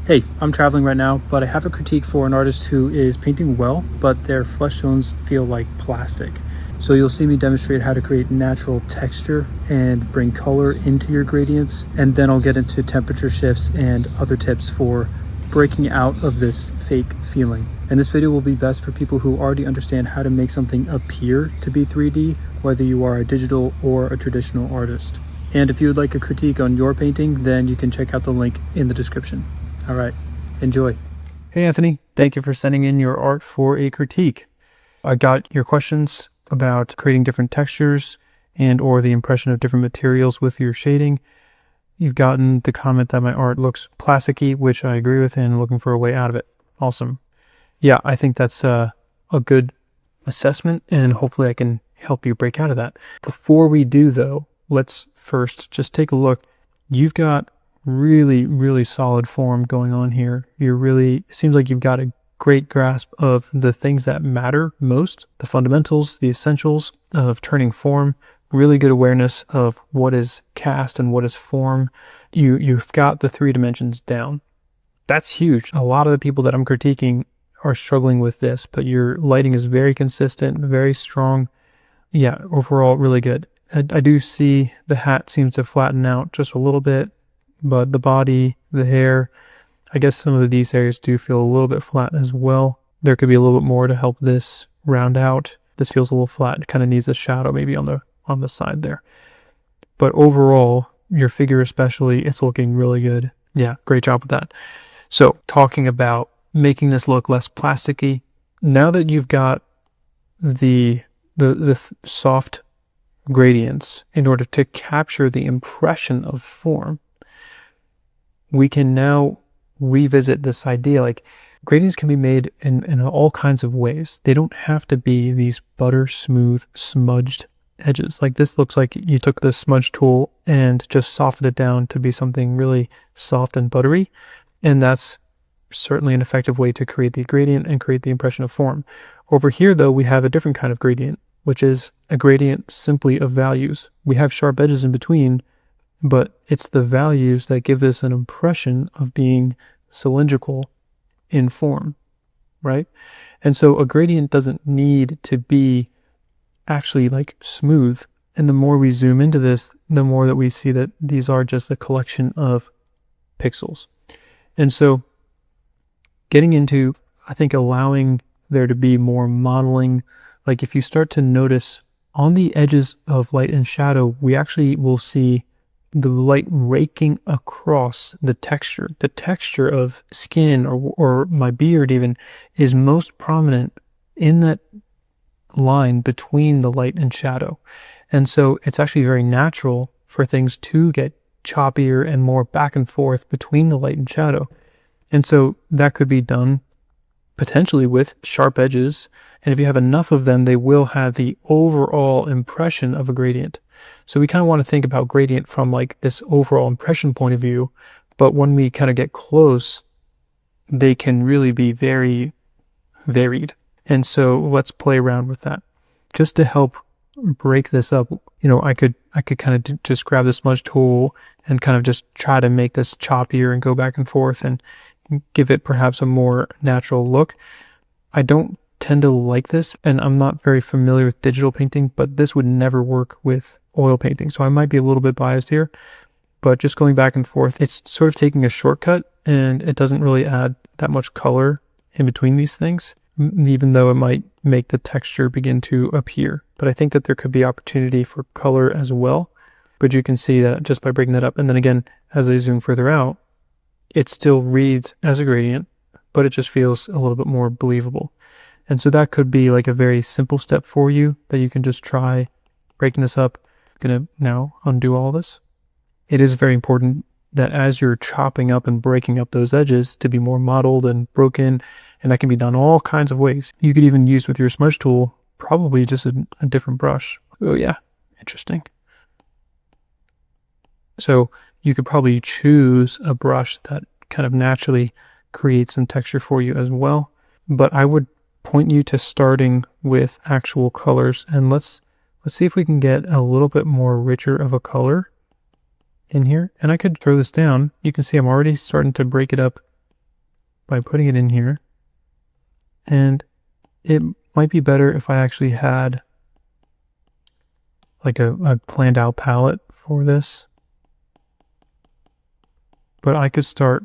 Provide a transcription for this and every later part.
Hey, I'm traveling right now, but I have a critique for an artist who is painting well, but their flesh tones feel like plastic. So you'll see me demonstrate how to create natural texture and bring color into your gradients, and then I'll get into temperature shifts and other tips for breaking out of this fake feeling. And this video will be best for people who already understand how to make something appear to be 3D, whether you are a digital or a traditional artist. And if you would like a critique on your painting, then you can check out the link in the description. All right, enjoy. Hey, Anthony, thank you for sending in your art for a critique. I got your questions about creating different textures and or the impression of different materials with your shading. You've gotten the comment that my art looks plasticky, which I agree with, and looking for a way out of it. Awesome. Yeah, I think that's a good assessment, and hopefully I can help you break out of that. Before we do, though, let's first just take a look. You've got really solid form going on here. It seems like you've got a great grasp of the things that matter most, the fundamentals, the essentials of turning form, really good awareness of what is cast and what is form. You've got the 3 dimensions down. That's huge. A lot of the people that I'm critiquing are struggling with this, but your lighting is very consistent, very strong. Yeah, overall, really good. I do see the hat seems to flatten out just a little bit, but the body, the hair, I guess some of these areas do feel a little bit flat as well. There could be a little bit more to help this round out. This feels a little flat. It kind of needs a shadow maybe on the side there. But overall, your figure especially, it's looking really good. Yeah, great job with that. So talking about making this look less plasticky, now that you've got the soft gradients in order to capture the impression of form, we can now revisit this idea. Like, gradients can be made in all kinds of ways. They don't have to be these butter smooth smudged edges. Like, this looks like you took the smudge tool and just softened it down to be something really soft and buttery. And that's certainly an effective way to create the gradient and create the impression of form. Over here, though, we have a different kind of gradient, which is a gradient simply of values. We have sharp edges in between, but it's the values that give this an impression of being cylindrical in form, right? And so a gradient doesn't need to be actually like smooth. And the more we zoom into this, the more that we see that these are just a collection of pixels. And so getting into, I think, allowing there to be more modeling, like if you start to notice on the edges of light and shadow, we actually will see the light raking across the texture. The texture of skin or my beard even is most prominent in that line between the light and shadow. And so it's actually very natural for things to get choppier and more back and forth between the light and shadow. And so that could be done potentially with sharp edges. And if you have enough of them, they will have the overall impression of a gradient. So we kind of want to think about gradient from like this overall impression point of view, but when we kind of get close, they can really be very varied. And so let's play around with that. Just to help break this up, I could kind of just grab the smudge tool and kind of just try to make this choppier and go back and forth and give it perhaps a more natural look. I don't tend to like this, and I'm not very familiar with digital painting, but this would never work with oil painting. So I might be a little bit biased here, but just going back and forth, it's sort of taking a shortcut, and it doesn't really add that much color in between these things, even though it might make the texture begin to appear. But I think that there could be opportunity for color as well. But you can see that just by breaking that up. And then again, as I zoom further out, it still reads as a gradient, but it just feels a little bit more believable. And so that could be like a very simple step for you that you can just try breaking this up. I'm going to now undo all this. It is very important that as you're chopping up and breaking up those edges to be more mottled and broken, and that can be done all kinds of ways. You could even use with your smudge tool, probably just a different brush. Oh yeah, interesting. So you could probably choose a brush that kind of naturally creates some texture for you as well. But I would point you to starting with actual colors, and let's see if we can get a little bit more richer of a color in here. And I could throw this down. You can see I'm already starting to break it up by putting it in here. And it might be better if I actually had like a planned out palette for this. But I could start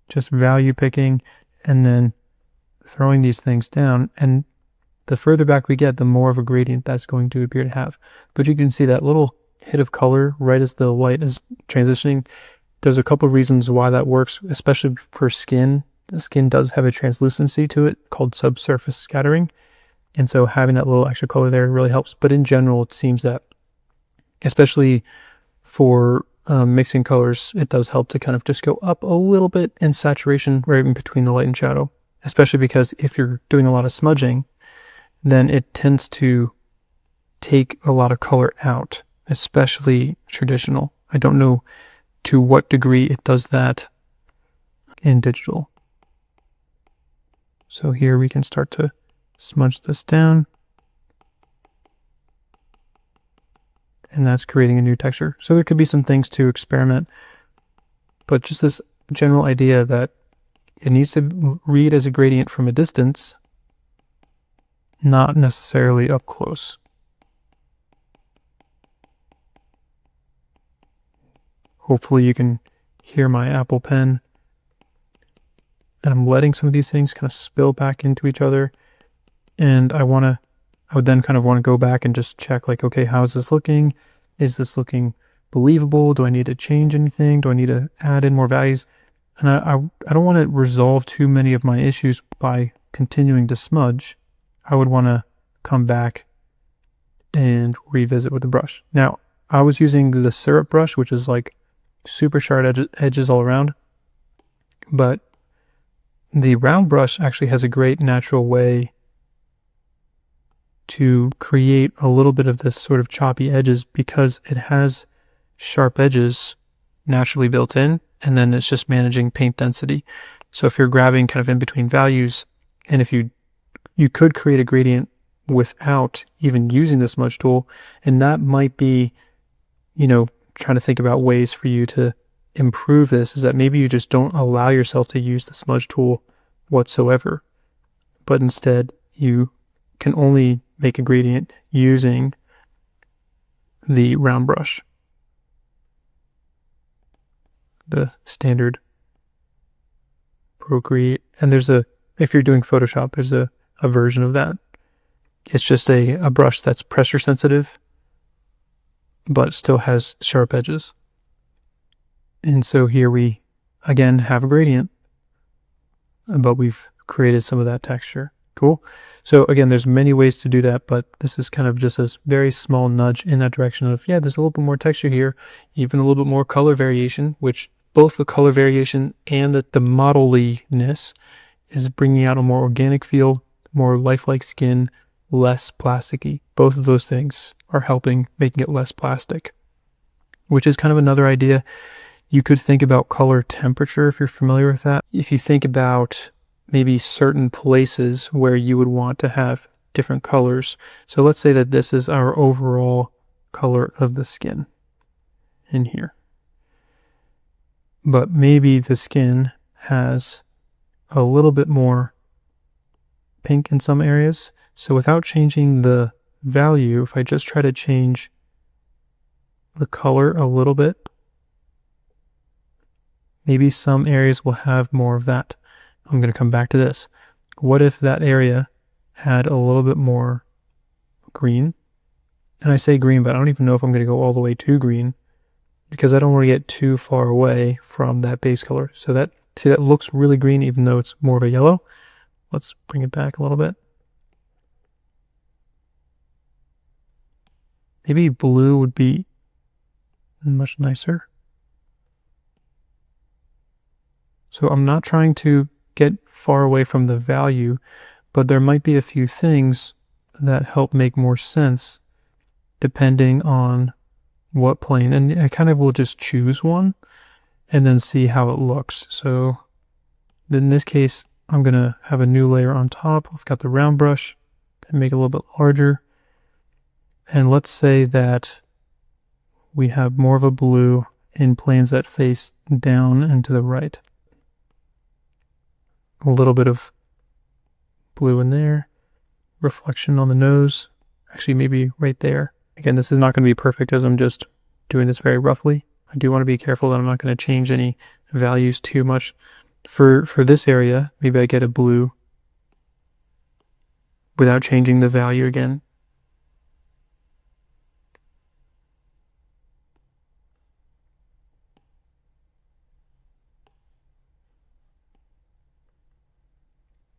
just value picking and then throwing these things down. And the further back we get, the more of a gradient that's going to appear to have. But you can see that little hit of color right as the light is transitioning. There's a couple of reasons why that works, especially for skin. The skin does have a translucency to it called subsurface scattering. And so having that little extra color there really helps. But in general, it seems that, especially for mixing colors, it does help to kind of just go up a little bit in saturation right in between the light and shadow. Especially because if you're doing a lot of smudging, then it tends to take a lot of color out, especially traditional. I don't know to what degree it does that in digital. So here we can start to smudge this down. And that's creating a new texture. So there could be some things to experiment, but just this general idea that it needs to read as a gradient from a distance, not necessarily up close. Hopefully you can hear my Apple Pen. And I'm letting some of these things kind of spill back into each other. And I would then kind of want to go back and just check, like, okay, how is this looking? Is this looking believable? Do I need to change anything? Do I need to add in more values? And I don't want to resolve too many of my issues by continuing to smudge. I would want to come back and revisit with the brush. Now, I was using the syrup brush, which is like super sharp edges all around. But the round brush actually has a great natural way to create a little bit of this sort of choppy edges because it has sharp edges naturally built in, and then it's just managing paint density. So if you're grabbing kind of in between values, and if you could create a gradient without even using the smudge tool, and that might be, trying to think about ways for you to improve this, is that maybe you just don't allow yourself to use the smudge tool whatsoever, but instead you can only make a gradient using the round brush, the standard Procreate. And if you're doing Photoshop, there's a version of that. It's just a brush that's pressure sensitive, but still has sharp edges. And so here we, again, have a gradient, but we've created some of that texture. Cool. So again, there's many ways to do that, but this is kind of just a very small nudge in that direction of, yeah, there's a little bit more texture here, even a little bit more color variation, which both the color variation and the model-ness is bringing out a more organic feel, more lifelike skin, less plasticky. Both of those things are helping making it less plastic, which is kind of another idea. You could think about color temperature if you're familiar with that. If you think about maybe certain places where you would want to have different colors. So let's say that this is our overall color of the skin in here. But maybe the skin has a little bit more pink in some areas. So without changing the value, if I just try to change the color a little bit, maybe some areas will have more of that. I'm going to come back to this. What if that area had a little bit more green? And I say green, but I don't even know if I'm going to go all the way to green because I don't want to get too far away from that base color. So that looks really green even though it's more of a yellow. Let's bring it back a little bit. Maybe blue would be much nicer. So I'm not trying to get far away from the value, but there might be a few things that help make more sense depending on what plane. And I kind of will just choose one and then see how it looks. So in this case, I'm going to have a new layer on top. I've got the round brush and make it a little bit larger. And let's say that we have more of a blue in planes that face down and to the right. a little bit of blue in there, reflection on the nose, actually maybe right there. Again, this is not going to be perfect as I'm just doing this very roughly. I do want to be careful that I'm not going to change any values too much. For this area, maybe I get a blue without changing the value again.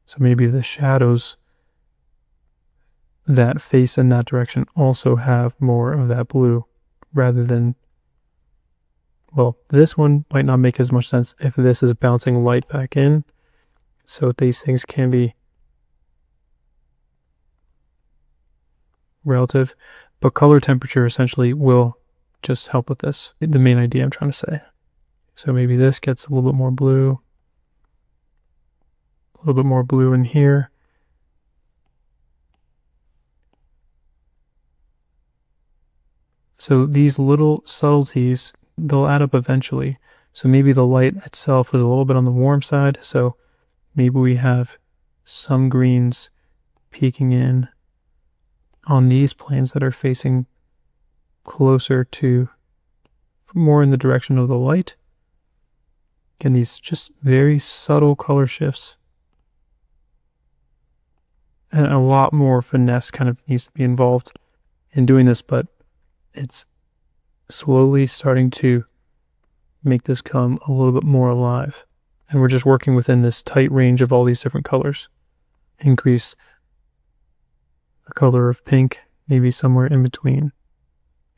So maybe the shadows that face in that direction also have more of that blue rather than, well, this one might not make as much sense if this is bouncing light back in. So these things can be relative, but color temperature essentially will just help with this. The main idea I'm trying to say. So maybe this gets a little bit more blue, a little bit more blue in here. So these little subtleties, they'll add up eventually. So maybe the light itself is a little bit on the warm side. So maybe we have some greens peeking in on these planes that are facing closer to, more in the direction of the light. Again, these just very subtle color shifts. And a lot more finesse kind of needs to be involved in doing this, but it's slowly starting to make this come a little bit more alive. And we're just working within this tight range of all these different colors. Increase the color of pink, maybe somewhere in between.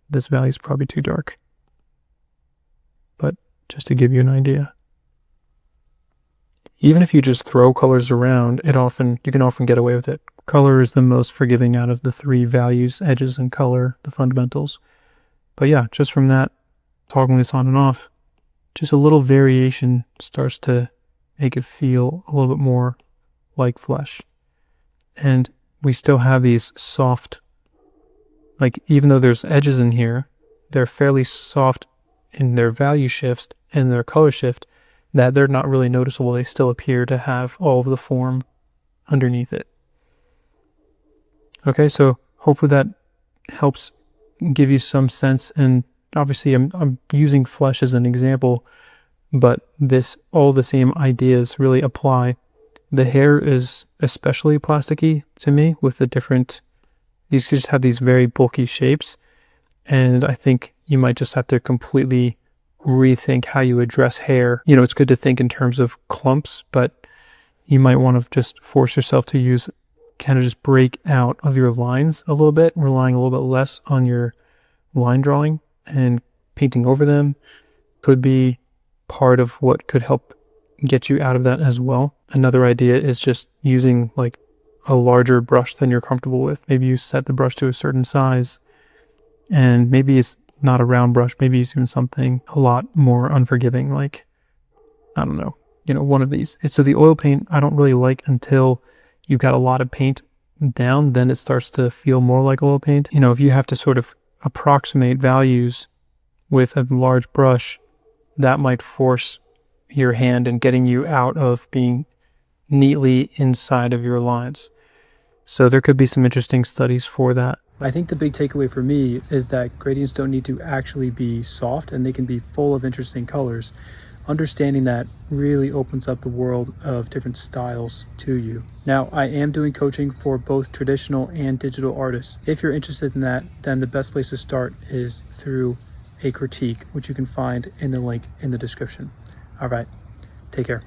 This value is probably too dark, but just to give you an idea. Even if you just throw colors around, you can often get away with it. Color is the most forgiving out of the three values, edges and color, the fundamentals. But yeah, just from that, toggling this on and off, just a little variation starts to make it feel a little bit more like flesh. And we still have these soft, like even though there's edges in here, they're fairly soft in their value shifts and their color shift, that they're not really noticeable. They still appear to have all of the form underneath it. Okay, so hopefully that helps give you some sense. And obviously I'm using flesh as an example, but all the same ideas really apply. The hair is especially plasticky to me with these just have these very bulky shapes. And I think you might just have to completely rethink how you address hair. You know, it's good to think in terms of clumps, but you might want to just force yourself to kind of just break out of your lines a little bit, relying a little bit less on your line drawing, and painting over them could be part of what could help get you out of that as well. Another idea is just using like a larger brush than you're comfortable with. Maybe you set the brush to a certain size, and maybe it's not a round brush, maybe it's doing something a lot more unforgiving, like, I don't know, one of these. So the oil paint I don't really like until you've got a lot of paint down, then it starts to feel more like oil paint. If you have to sort of approximate values with a large brush, that might force your hand and getting you out of being neatly inside of your lines. So there could be some interesting studies for that. I think the big takeaway for me is that gradients don't need to actually be soft, and they can be full of interesting colors. Understanding that really opens up the world of different styles to you. Now, I am doing coaching for both traditional and digital artists. If you're interested in that, then the best place to start is through a critique, which you can find in the link in the description. All right, take care.